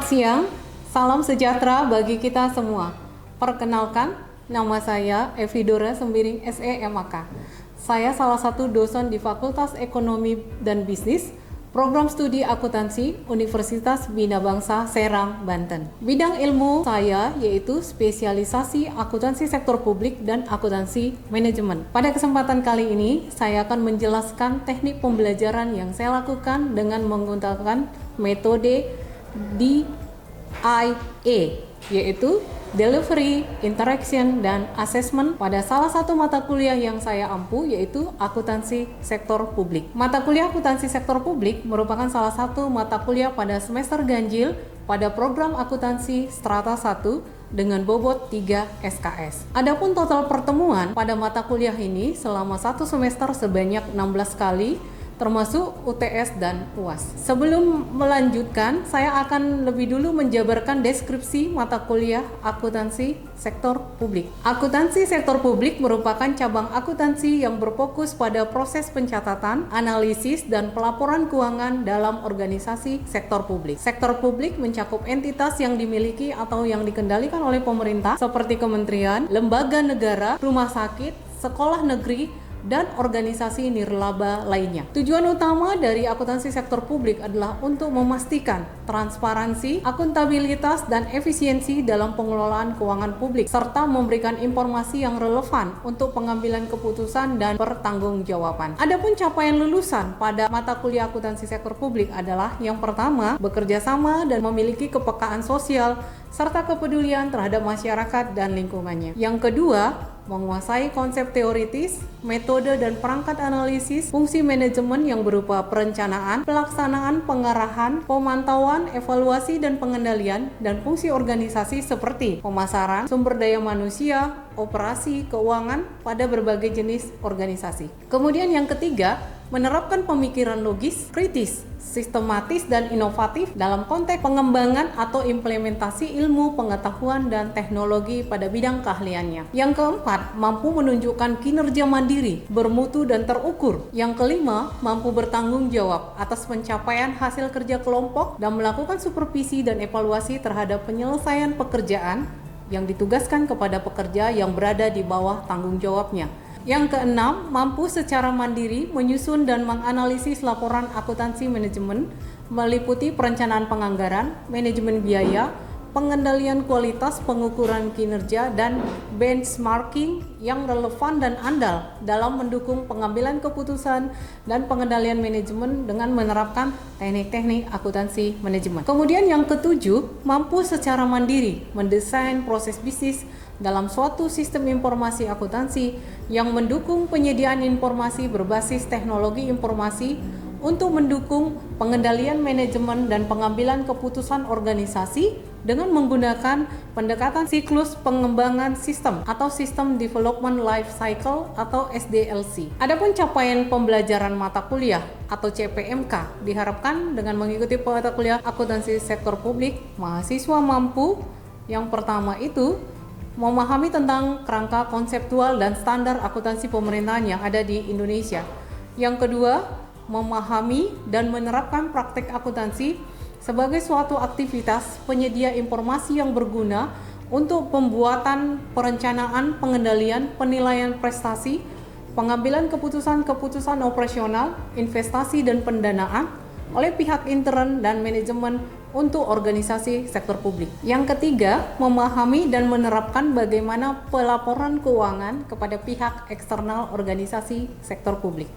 Selamat siang, salam sejahtera bagi kita semua. Perkenalkan, nama saya Evidora Sembiring SEMAK. Saya salah satu dosen di Fakultas Ekonomi dan Bisnis, Program Studi Akuntansi Universitas Bina Bangsa Serang, Banten. Bidang ilmu saya yaitu spesialisasi akuntansi sektor publik dan akuntansi manajemen. Pada kesempatan kali ini, saya akan menjelaskan teknik pembelajaran yang saya lakukan dengan menggunakan metode DIA, yaitu Delivery, Interaction, dan Assessment pada salah satu mata kuliah yang saya ampu, yaitu akuntansi sektor publik. Mata kuliah akuntansi sektor publik merupakan salah satu mata kuliah pada semester ganjil pada program akuntansi strata 1 dengan bobot 3 SKS. Adapun total pertemuan pada mata kuliah ini selama satu semester sebanyak 16 kali, termasuk UTS dan UAS. Sebelum melanjutkan, saya akan lebih dulu menjabarkan deskripsi mata kuliah akuntansi sektor publik. Akuntansi sektor publik merupakan cabang akuntansi yang berfokus pada proses pencatatan, analisis, dan pelaporan keuangan dalam organisasi sektor publik. Sektor publik mencakup entitas yang dimiliki atau yang dikendalikan oleh pemerintah seperti kementerian, lembaga negara, rumah sakit, sekolah negeri, dan organisasi nirlaba lainnya. Tujuan utama dari akuntansi sektor publik adalah untuk memastikan transparansi, akuntabilitas, dan efisiensi dalam pengelolaan keuangan publik, serta memberikan informasi yang relevan untuk pengambilan keputusan dan pertanggungjawaban. Adapun capaian lulusan pada mata kuliah akuntansi sektor publik adalah yang pertama, bekerja sama dan memiliki kepekaan sosial serta kepedulian terhadap masyarakat dan lingkungannya. Yang kedua, menguasai konsep teoritis, metode dan perangkat analisis, fungsi manajemen yang berupa perencanaan, pelaksanaan, pengarahan, pemantauan, evaluasi dan pengendalian, dan fungsi organisasi seperti pemasaran, sumber daya manusia, operasi, keuangan pada berbagai jenis organisasi. Kemudian yang ketiga, menerapkan pemikiran logis, kritis, sistematis, dan inovatif dalam konteks pengembangan atau implementasi ilmu, pengetahuan, dan teknologi pada bidang keahliannya. Yang keempat, mampu menunjukkan kinerja mandiri, bermutu, dan terukur. Yang kelima, mampu bertanggung jawab atas pencapaian hasil kerja kelompok dan melakukan supervisi dan evaluasi terhadap penyelesaian pekerjaan yang ditugaskan kepada pekerja yang berada di bawah tanggung jawabnya. Yang keenam, mampu secara mandiri menyusun dan menganalisis laporan akuntansi manajemen meliputi perencanaan penganggaran, manajemen biaya, pengendalian kualitas, pengukuran kinerja, dan benchmarking yang relevan dan andal dalam mendukung pengambilan keputusan dan pengendalian manajemen dengan menerapkan teknik-teknik akuntansi manajemen. Kemudian yang ketujuh, mampu secara mandiri mendesain proses bisnis dalam suatu sistem informasi akuntansi yang mendukung penyediaan informasi berbasis teknologi informasi untuk mendukung pengendalian manajemen dan pengambilan keputusan organisasi dengan menggunakan pendekatan siklus pengembangan sistem atau System Development Life Cycle atau SDLC. Adapun capaian pembelajaran mata kuliah atau CPMK diharapkan dengan mengikuti mata kuliah akuntansi sektor publik, mahasiswa mampu yang pertama itu memahami tentang kerangka konseptual dan standar akuntansi pemerintahan yang ada di Indonesia. Yang kedua, memahami dan menerapkan praktek akuntansi sebagai suatu aktivitas penyedia informasi yang berguna untuk pembuatan perencanaan, pengendalian, penilaian prestasi, pengambilan keputusan-keputusan operasional, investasi dan pendanaan oleh pihak intern dan manajemen untuk organisasi sektor publik. Yang ketiga, memahami dan menerapkan bagaimana pelaporan keuangan kepada pihak eksternal organisasi sektor publik.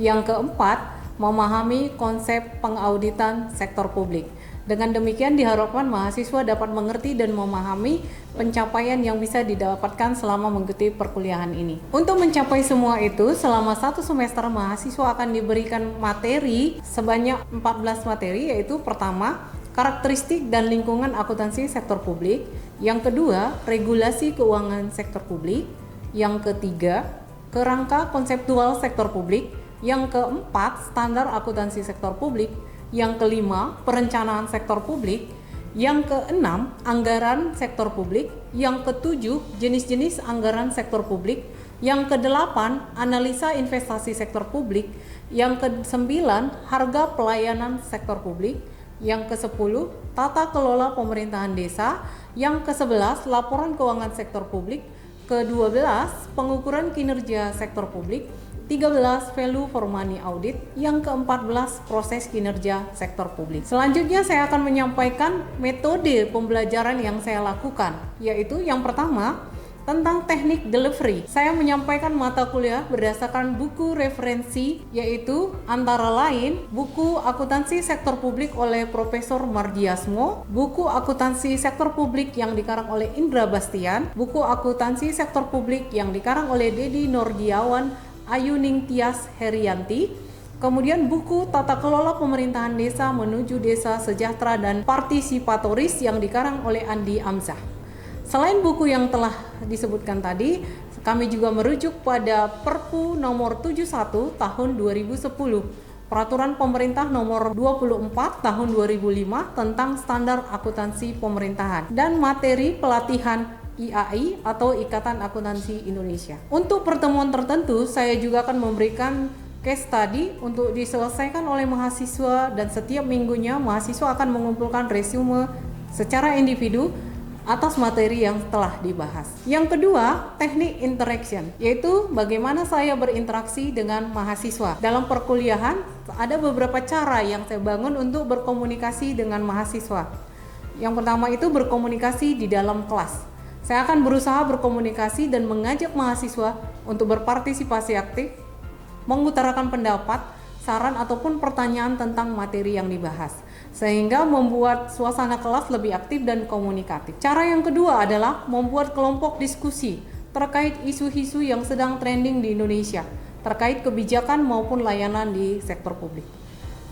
Yang keempat, memahami konsep pengauditan sektor publik. Dengan demikian diharapkan mahasiswa dapat mengerti dan memahami pencapaian yang bisa didapatkan selama mengikuti perkuliahan ini. Untuk mencapai semua itu, selama satu semester mahasiswa akan diberikan materi sebanyak 14 materi, yaitu pertama, karakteristik dan lingkungan akuntansi sektor publik. Yang kedua, regulasi keuangan sektor publik. Yang ketiga, kerangka konseptual sektor publik. Yang keempat, standar akuntansi sektor publik. Yang kelima, perencanaan sektor publik. Yang keenam, anggaran sektor publik. Yang ketujuh, jenis-jenis anggaran sektor publik. Yang kedelapan, analisa investasi sektor publik. Yang kesembilan, harga pelayanan sektor publik. Yang ke-10, tata kelola pemerintahan desa. Yang ke-11, laporan keuangan sektor publik. Ke-12, pengukuran kinerja sektor publik. 13, value for money audit. Yang ke-14, proses kinerja sektor publik. Selanjutnya saya akan menyampaikan metode pembelajaran yang saya lakukan, yaitu yang pertama, tentang teknik delivery. Saya menyampaikan mata kuliah berdasarkan buku referensi, yaitu antara lain buku Akuntansi Sektor Publik oleh Profesor Mardiasmo, buku Akuntansi Sektor Publik yang dikarang oleh Indra Bastian, buku Akuntansi Sektor Publik yang dikarang oleh Dedi Nordiawan, Ayuning Tias Herianti, kemudian buku Tata Kelola Pemerintahan Desa Menuju Desa Sejahtera dan Partisipatoris yang dikarang oleh Andi Amzah. Selain buku yang telah disebutkan tadi, kami juga merujuk pada Perpu nomor 71 tahun 2010, Peraturan Pemerintah nomor 24 tahun 2005 tentang standar akuntansi pemerintahan, dan materi pelatihan IAI atau Ikatan Akuntansi Indonesia. Untuk pertemuan tertentu, saya juga akan memberikan case study untuk diselesaikan oleh mahasiswa, dan setiap minggunya mahasiswa akan mengumpulkan resume secara individu atas materi yang telah dibahas. Yang kedua, teknik interaction, yaitu bagaimana saya berinteraksi dengan mahasiswa. Dalam perkuliahan, ada beberapa cara yang saya bangun untuk berkomunikasi dengan mahasiswa. Yang pertama itu berkomunikasi di dalam kelas. Saya akan berusaha berkomunikasi dan mengajak mahasiswa untuk berpartisipasi aktif, mengutarakan pendapat, saran ataupun pertanyaan tentang materi yang dibahas, sehingga membuat suasana kelas lebih aktif dan komunikatif. Cara yang kedua adalah membuat kelompok diskusi terkait isu-isu yang sedang trending di Indonesia, terkait kebijakan maupun layanan di sektor publik.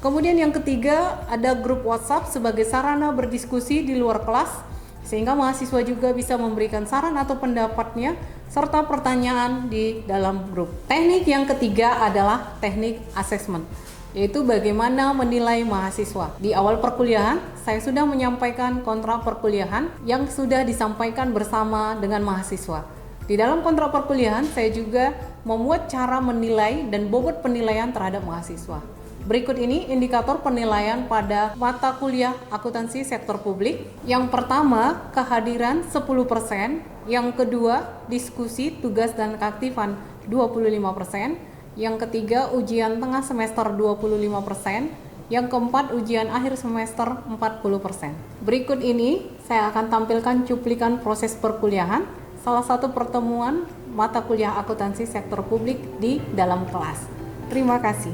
Kemudian yang ketiga, ada grup WhatsApp sebagai sarana berdiskusi di luar kelas, sehingga mahasiswa juga bisa memberikan saran atau pendapatnya serta pertanyaan di dalam grup. Teknik yang ketiga adalah teknik assessment, yaitu bagaimana menilai mahasiswa. Di awal perkuliahan, saya sudah menyampaikan kontrak perkuliahan yang sudah disampaikan bersama dengan mahasiswa. Di dalam kontrak perkuliahan, saya juga membuat cara menilai dan bobot penilaian terhadap mahasiswa. Berikut ini indikator penilaian pada mata kuliah akuntansi sektor publik. Yang pertama, kehadiran 10%. Yang kedua, diskusi, tugas dan keaktifan 25%. Yang ketiga, ujian tengah semester 25%. Yang keempat, ujian akhir semester 40%. Berikut ini saya akan tampilkan cuplikan proses perkuliahan salah satu pertemuan mata kuliah akuntansi sektor publik di dalam kelas. Terima kasih.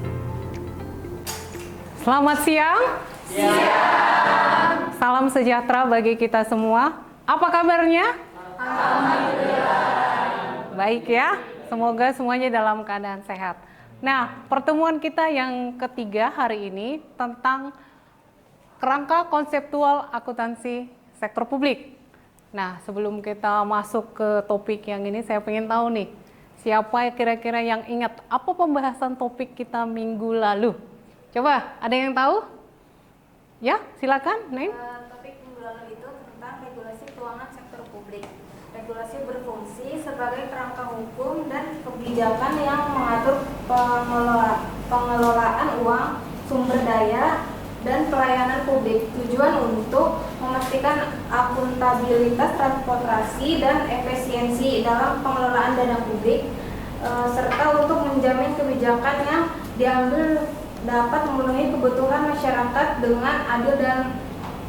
Selamat siang. Siang. Salam sejahtera bagi kita semua. Apa kabarnya? Alhamdulillah. Baik ya, semoga semuanya dalam keadaan sehat. Nah, pertemuan kita yang ketiga hari ini tentang kerangka konseptual akuntansi sektor publik. Nah, sebelum kita masuk ke topik yang ini, saya ingin tahu nih, siapa kira-kira yang ingat apa pembahasan topik kita minggu lalu? Coba, ada yang tahu? Ya, silakan, Neng. Topik minggu lalu itu tentang regulasi keuangan sektor publik. Regulasi berfungsi sebagai kerangka hukum dan kebijakan yang mengatur pengelolaan uang, sumber daya, dan pelayanan publik. Tujuan untuk memastikan akuntabilitas, transportasi, dan efisiensi dalam pengelolaan dana publik, serta untuk menjamin kebijakan yang diambil dapat memenuhi kebutuhan masyarakat dengan adil dan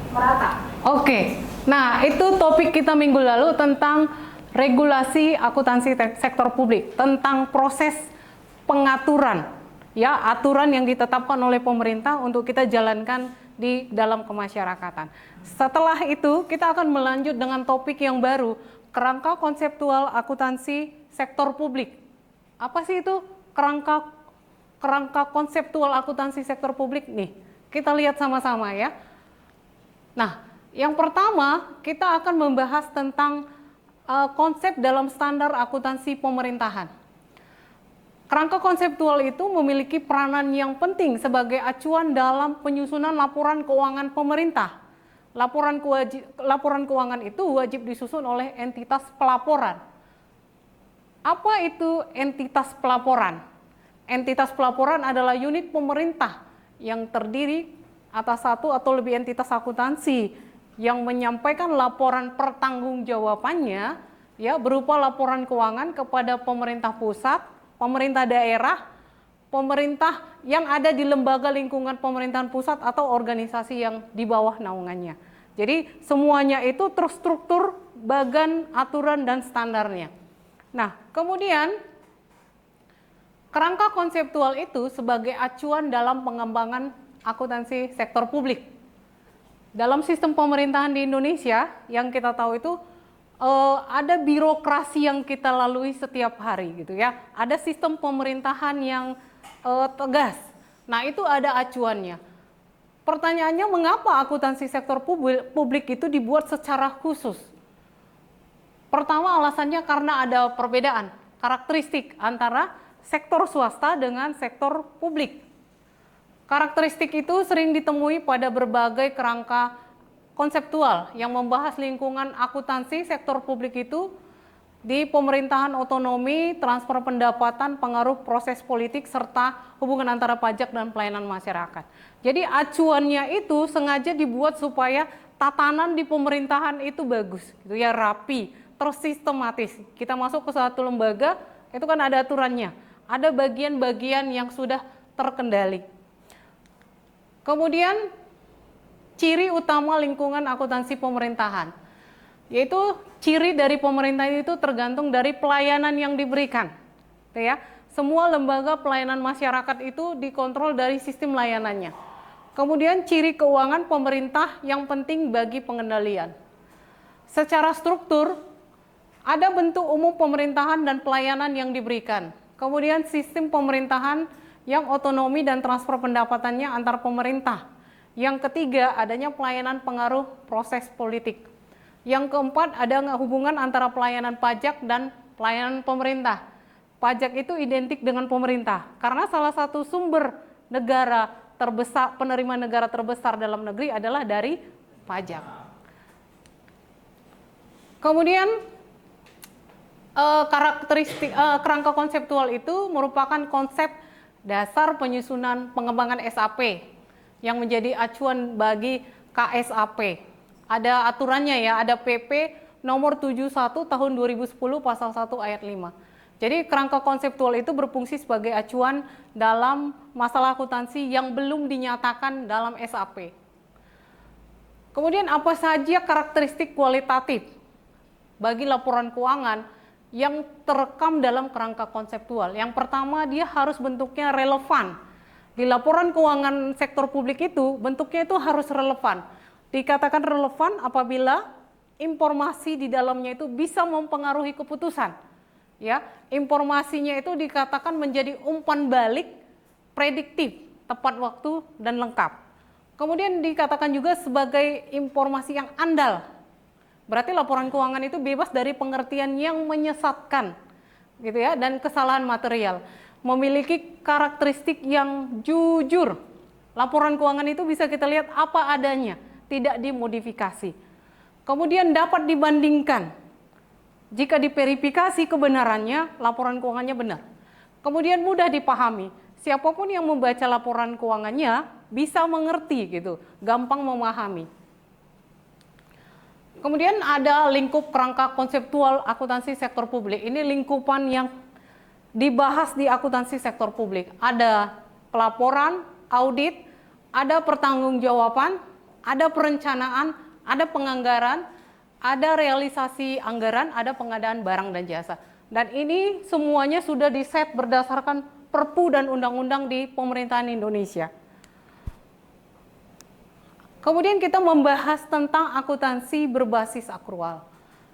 merata. Oke, nah itu topik kita minggu lalu tentang regulasi akuntansi sektor publik, tentang proses pengaturan, ya, aturan yang ditetapkan oleh pemerintah untuk kita jalankan di dalam kemasyarakatan. Setelah itu kita akan melanjut dengan topik yang baru, kerangka konseptual akuntansi sektor publik. Apa sih itu kerangka konseptual akuntansi sektor publik nih? Kita lihat sama-sama ya. Nah, yang pertama kita akan membahas tentang konsep dalam standar akuntansi pemerintahan. Kerangka konseptual itu memiliki peranan yang penting sebagai acuan dalam penyusunan laporan keuangan pemerintah. Laporan keuangan itu wajib disusun oleh entitas pelaporan. Apa itu entitas pelaporan? Entitas pelaporan adalah unit pemerintah yang terdiri atas satu atau lebih entitas akuntansi yang menyampaikan laporan pertanggungjawabannya ya berupa laporan keuangan kepada pemerintah pusat, pemerintah daerah, pemerintah yang ada di lembaga lingkungan pemerintahan pusat atau organisasi yang di bawah naungannya. Jadi semuanya itu terstruktur bagan aturan dan standarnya. Nah, kemudian kerangka konseptual itu sebagai acuan dalam pengembangan akuntansi sektor publik. Dalam sistem pemerintahan di Indonesia yang kita tahu itu ada birokrasi yang kita lalui setiap hari gitu ya. Ada sistem pemerintahan yang tegas. Nah, itu ada acuannya. Pertanyaannya, mengapa akuntansi sektor publik itu dibuat secara khusus? Pertama, alasannya karena ada perbedaan karakteristik antara sektor swasta dengan sektor publik. Karakteristik itu sering ditemui pada berbagai kerangka konseptual yang membahas lingkungan akuntansi sektor publik itu di pemerintahan otonomi, transfer pendapatan, pengaruh proses politik, serta hubungan antara pajak dan pelayanan masyarakat. Jadi acuannya itu sengaja dibuat supaya tatanan di pemerintahan itu bagus, gitu ya, rapi, tersistematis. Kita masuk ke suatu lembaga, itu kan ada aturannya, ada bagian-bagian yang sudah terkendali. Kemudian ciri utama lingkungan akuntansi pemerintahan, yaitu ciri dari pemerintahan itu tergantung dari pelayanan yang diberikan. Ya, semua lembaga pelayanan masyarakat itu dikontrol dari sistem layanannya. Kemudian ciri keuangan pemerintah yang penting bagi pengendalian. Secara struktur, ada bentuk umum pemerintahan dan pelayanan yang diberikan. Kemudian sistem pemerintahan yang otonomi dan transfer pendapatannya antar pemerintah. Yang ketiga, adanya pelayanan pengaruh proses politik. Yang keempat, ada hubungan antara pelayanan pajak dan pelayanan pemerintah. Pajak itu identik dengan pemerintah, karena salah satu sumber negara terbesar, penerima negara terbesar dalam negeri adalah dari pajak. Kemudian, karakteristik kerangka konseptual itu merupakan konsep dasar penyusunan pengembangan SAP yang menjadi acuan bagi KSAP. Ada aturannya ya, ada PP nomor 71 tahun 2010 pasal 1 ayat 5. Jadi kerangka konseptual itu berfungsi sebagai acuan dalam masalah akuntansi yang belum dinyatakan dalam SAP. Kemudian apa saja karakteristik kualitatif bagi laporan keuangan yang terekam dalam kerangka konseptual? Yang pertama, dia harus bentuknya relevan. Di laporan keuangan sektor publik itu bentuknya itu harus relevan. Dikatakan relevan apabila informasi di dalamnya itu bisa mempengaruhi keputusan. Ya, informasinya itu dikatakan menjadi umpan balik prediktif, tepat waktu dan lengkap. Kemudian dikatakan juga sebagai informasi yang andal. Berarti laporan keuangan itu bebas dari pengertian yang menyesatkan, gitu ya, dan kesalahan material. Memiliki karakteristik yang jujur. Laporan keuangan itu bisa kita lihat apa adanya, tidak dimodifikasi. Kemudian dapat dibandingkan. Jika diverifikasi kebenarannya, laporan keuangannya benar. Kemudian mudah dipahami. Siapapun yang membaca laporan keuangannya bisa mengerti gitu, gampang memahami. Kemudian ada lingkup kerangka konseptual akuntansi sektor publik. Ini lingkupan yang dibahas di akuntansi sektor publik. Ada pelaporan, audit, ada pertanggungjawaban, ada perencanaan, ada penganggaran, ada realisasi anggaran, ada pengadaan barang dan jasa. Dan ini semuanya sudah diset berdasarkan Perpu dan undang-undang di pemerintahan Indonesia. Kemudian kita membahas tentang akuntansi berbasis akrual.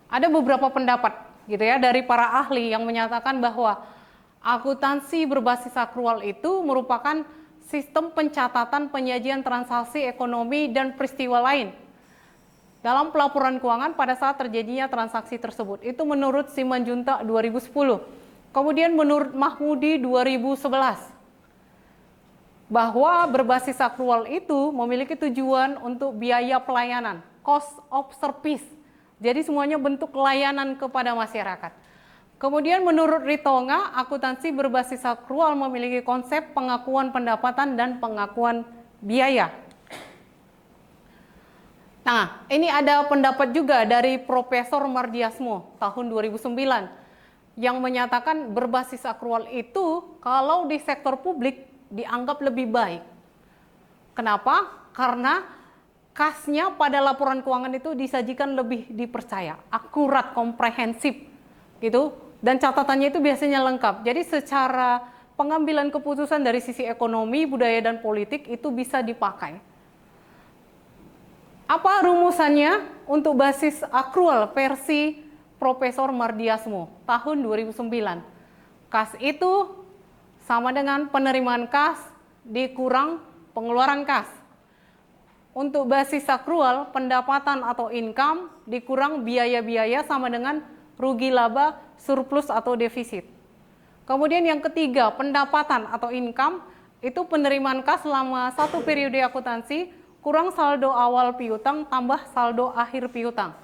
Ada beberapa pendapat gitu ya dari para ahli yang menyatakan bahwa akuntansi berbasis akrual itu merupakan sistem pencatatan penyajian transaksi ekonomi dan peristiwa lain dalam pelaporan keuangan pada saat terjadinya transaksi tersebut. Itu menurut Simanjuntak 2010. Kemudian menurut Mahmudi 2011. Bahwa berbasis akrual itu memiliki tujuan untuk biaya pelayanan, cost of service. Jadi semuanya bentuk layanan kepada masyarakat. Kemudian menurut Ritonga, akuntansi berbasis akrual memiliki konsep pengakuan pendapatan dan pengakuan biaya. Nah, ini ada pendapat juga dari Profesor Mardiasmo tahun 2009 yang menyatakan berbasis akrual itu kalau di sektor publik dianggap lebih baik. Kenapa? Karena kasnya pada laporan keuangan itu disajikan lebih dipercaya, akurat, komprehensif gitu, dan catatannya itu biasanya lengkap. Jadi secara pengambilan keputusan dari sisi ekonomi, budaya, dan politik itu bisa dipakai. Apa rumusannya untuk basis akrual versi Profesor Mardiasmo tahun 2009? Kas itu sama dengan penerimaan kas dikurang pengeluaran kas. Untuk basis akrual, pendapatan atau income dikurang biaya-biaya sama dengan rugi laba, surplus atau defisit. Kemudian yang ketiga, pendapatan atau income itu penerimaan kas selama satu periode akuntansi kurang saldo awal piutang tambah saldo akhir piutang.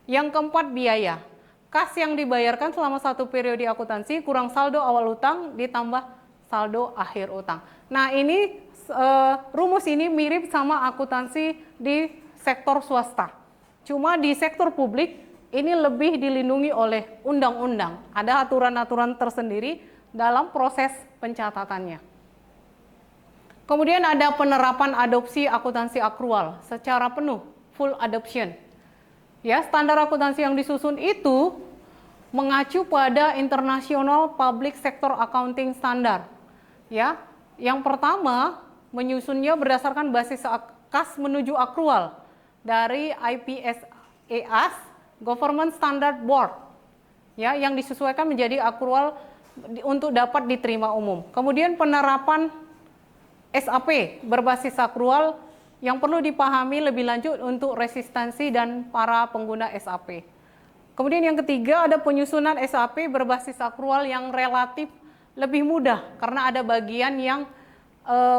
Yang keempat, biaya. Kas yang dibayarkan selama satu periode akuntansi kurang saldo awal utang ditambah saldo akhir utang. Nah, ini rumus ini mirip sama akuntansi di sektor swasta. Cuma di sektor publik ini lebih dilindungi oleh undang-undang. Ada aturan-aturan tersendiri dalam proses pencatatannya. Kemudian ada penerapan adopsi akuntansi akrual secara penuh, full adoption. Ya, standar akuntansi yang disusun itu mengacu pada International Public Sector Accounting Standard. Ya, yang pertama menyusunnya berdasarkan basis kas menuju akrual dari IPSAS Government Standard Board. Ya, yang disesuaikan menjadi akrual untuk dapat diterima umum. Kemudian penerapan SAP berbasis akrual yang perlu dipahami lebih lanjut untuk resistensi dan para pengguna SAP. Kemudian yang ketiga ada penyusunan SAP berbasis akrual yang relatif lebih mudah karena ada bagian yang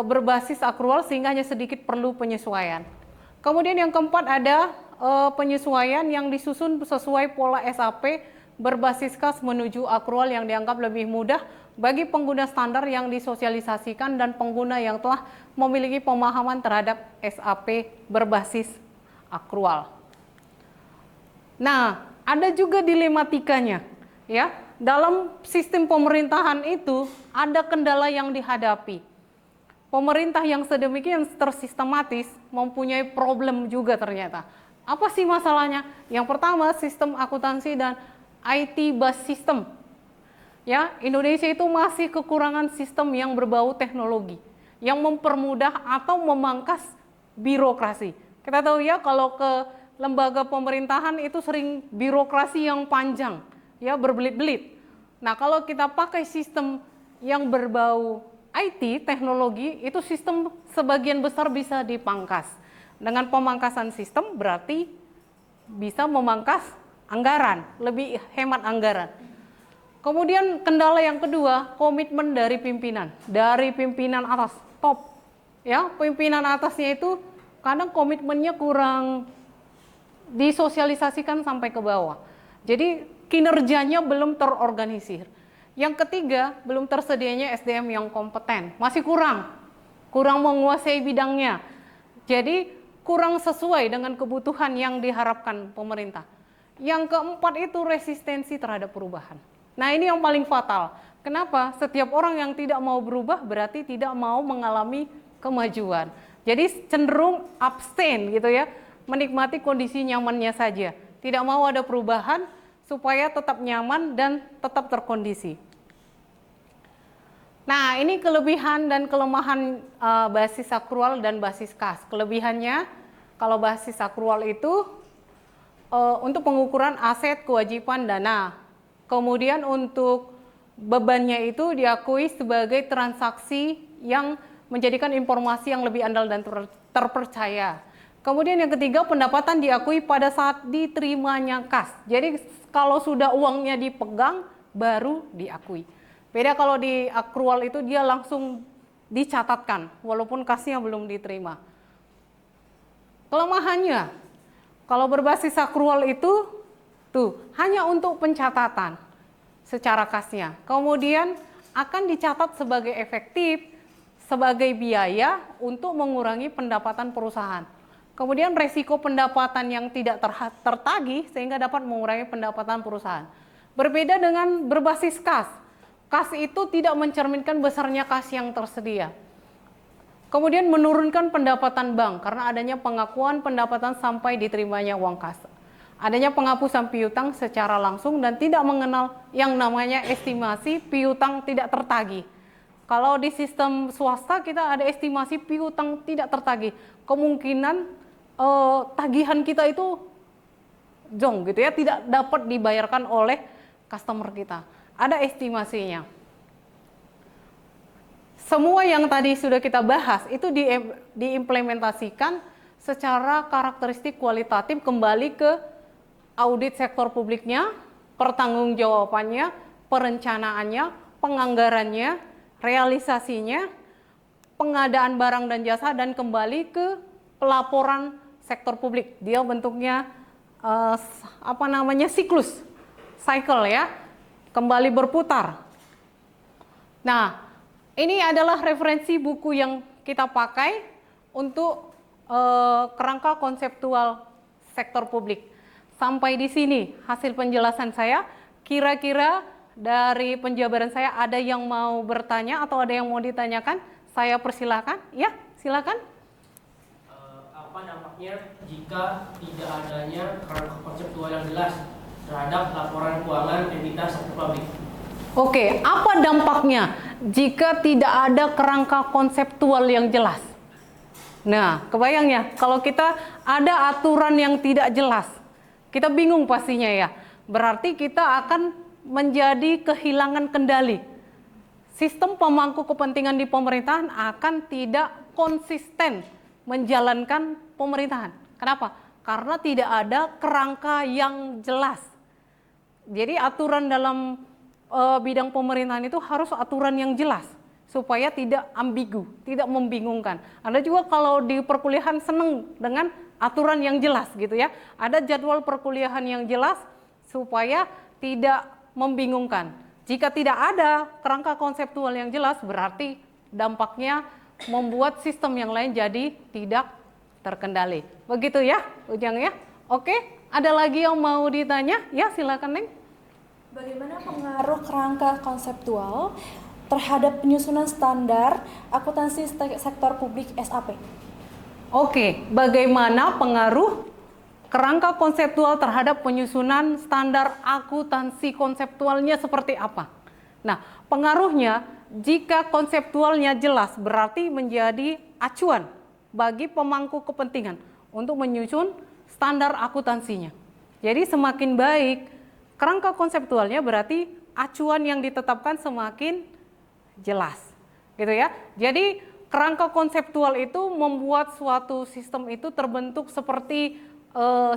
berbasis akrual sehingga hanya sedikit perlu penyesuaian. Kemudian yang keempat ada penyesuaian yang disusun sesuai pola SAP berbasis kas menuju akrual yang dianggap lebih mudah bagi pengguna standar yang disosialisasikan dan pengguna yang telah memiliki pemahaman terhadap SAP berbasis akrual. Nah, ada juga dilematikanya, ya. Dalam sistem pemerintahan itu ada kendala yang dihadapi. Pemerintah yang sedemikian tersistematis mempunyai problem juga ternyata. Apa sih masalahnya? Yang pertama, sistem akuntansi dan IT based system. Ya, Indonesia itu masih kekurangan sistem yang berbau teknologi, yang mempermudah atau memangkas birokrasi. Kita tahu ya kalau ke lembaga pemerintahan itu sering birokrasi yang panjang, ya berbelit-belit. Nah, kalau kita pakai sistem yang berbau IT, teknologi, itu sistem sebagian besar bisa dipangkas. Dengan pemangkasan sistem berarti bisa memangkas anggaran, lebih hemat anggaran. Kemudian kendala yang kedua, komitmen dari pimpinan atas, top. Ya, pimpinan atasnya itu kadang komitmennya kurang disosialisasikan sampai ke bawah. Jadi kinerjanya belum terorganisir. Yang ketiga, belum tersedianya SDM yang kompeten, masih kurang menguasai bidangnya. Jadi kurang sesuai dengan kebutuhan yang diharapkan pemerintah. Yang keempat itu resistensi terhadap perubahan. Nah, ini yang paling fatal. Kenapa? Setiap orang yang tidak mau berubah berarti tidak mau mengalami kemajuan. Jadi cenderung abstain gitu ya, menikmati kondisi nyamannya saja. Tidak mau ada perubahan supaya tetap nyaman dan tetap terkondisi. Nah, ini kelebihan dan kelemahan basis akrual dan basis kas. Kelebihannya, kalau basis akrual itu untuk pengukuran aset, kewajiban, dana. Kemudian untuk bebannya itu diakui sebagai transaksi yang menjadikan informasi yang lebih andal dan terpercaya. Kemudian yang ketiga, pendapatan diakui pada saat diterimanya kas. Jadi kalau sudah uangnya dipegang, baru diakui. Beda kalau di akrual itu dia langsung dicatatkan, walaupun kasnya belum diterima. Kelemahannya, kalau berbasis akrual itu hanya untuk pencatatan secara kasnya. Kemudian akan dicatat sebagai efektif, sebagai biaya untuk mengurangi pendapatan perusahaan. Kemudian resiko pendapatan yang tidak tertagih sehingga dapat mengurangi pendapatan perusahaan. Berbeda dengan berbasis kas. Kas itu tidak mencerminkan besarnya kas yang tersedia. Kemudian menurunkan pendapatan bank karena adanya pengakuan pendapatan sampai diterimanya uang kas. Adanya penghapusan piutang secara langsung dan tidak mengenal yang namanya estimasi piutang tidak tertagih. Kalau di sistem swasta kita ada estimasi piutang tidak tertagih. Kemungkinan tagihan kita itu jong gitu ya, tidak dapat dibayarkan oleh customer kita. Ada estimasinya. Semua yang tadi sudah kita bahas itu diimplementasikan secara karakteristik kualitatif kembali ke audit sektor publiknya, pertanggungjawabannya, perencanaannya, penganggarannya, realisasinya, pengadaan barang dan jasa, dan kembali ke pelaporan sektor publik. Dia bentuknya siklus, cycle ya, kembali berputar. Nah, ini adalah referensi buku yang kita pakai untuk kerangka konseptual sektor publik. Sampai di sini hasil penjelasan saya. Kira-kira dari penjabaran saya ada yang mau bertanya atau ada yang mau ditanyakan? Saya persilahkan. Ya, silakan. Apa dampaknya jika tidak adanya kerangka konseptual yang jelas terhadap laporan keuangan entitas sektor publik? Oke, apa dampaknya jika tidak ada kerangka konseptual yang jelas? Nah, kebayang ya, kalau kita ada aturan yang tidak jelas, kita bingung pastinya ya. Berarti kita akan menjadi kehilangan kendali. Sistem pemangku kepentingan di pemerintahan akan tidak konsisten menjalankan pemerintahan. Kenapa? Karena tidak ada kerangka yang jelas. Jadi aturan dalam bidang pemerintahan itu harus aturan yang jelas supaya tidak ambigu, tidak membingungkan. Anda juga kalau di perkuliahan senang dengan aturan yang jelas gitu ya. Ada jadwal perkuliahan yang jelas supaya tidak membingungkan. Jika tidak ada kerangka konseptual yang jelas, berarti dampaknya membuat sistem yang lain jadi tidak terkendali. Begitu ya, Ujang ya. Oke, ada lagi yang mau ditanya? Ya, silakan Neng. Bagaimana pengaruh kerangka konseptual terhadap penyusunan standar akuntansi sektor publik SAP? Oke, bagaimana pengaruh kerangka konseptual terhadap penyusunan standar akuntansi konseptualnya seperti apa? Nah, pengaruhnya jika konseptualnya jelas berarti menjadi acuan bagi pemangku kepentingan untuk menyusun standar akuntansinya. Jadi semakin baik kerangka konseptualnya berarti acuan yang ditetapkan semakin jelas. Gitu ya. Jadi kerangka konseptual itu membuat suatu sistem itu terbentuk seperti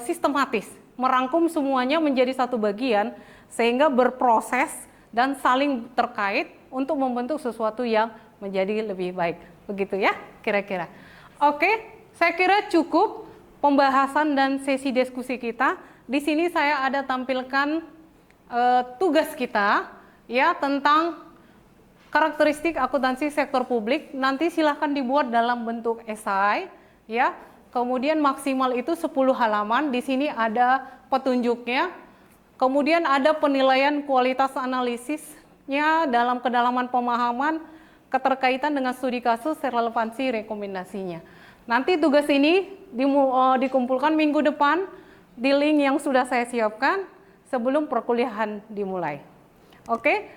sistematis, merangkum semuanya menjadi satu bagian sehingga berproses dan saling terkait untuk membentuk sesuatu yang menjadi lebih baik. Begitu ya kira-kira. Oke, saya kira cukup pembahasan dan sesi diskusi kita. Di sini saya ada tampilkan tugas kita ya tentang karakteristik akuntansi sektor publik. Nanti silahkan dibuat dalam bentuk esai ya. Kemudian maksimal itu 10 halaman. Di sini ada petunjuknya. Kemudian ada penilaian kualitas analisisnya dalam kedalaman pemahaman, keterkaitan dengan studi kasus, relevansi rekomendasinya. Nanti tugas ini dikumpulkan minggu depan di link yang sudah saya siapkan sebelum perkuliahan dimulai. Oke,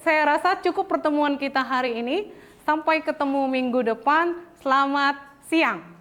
saya rasa cukup pertemuan kita hari ini. Sampai ketemu minggu depan. Selamat siang.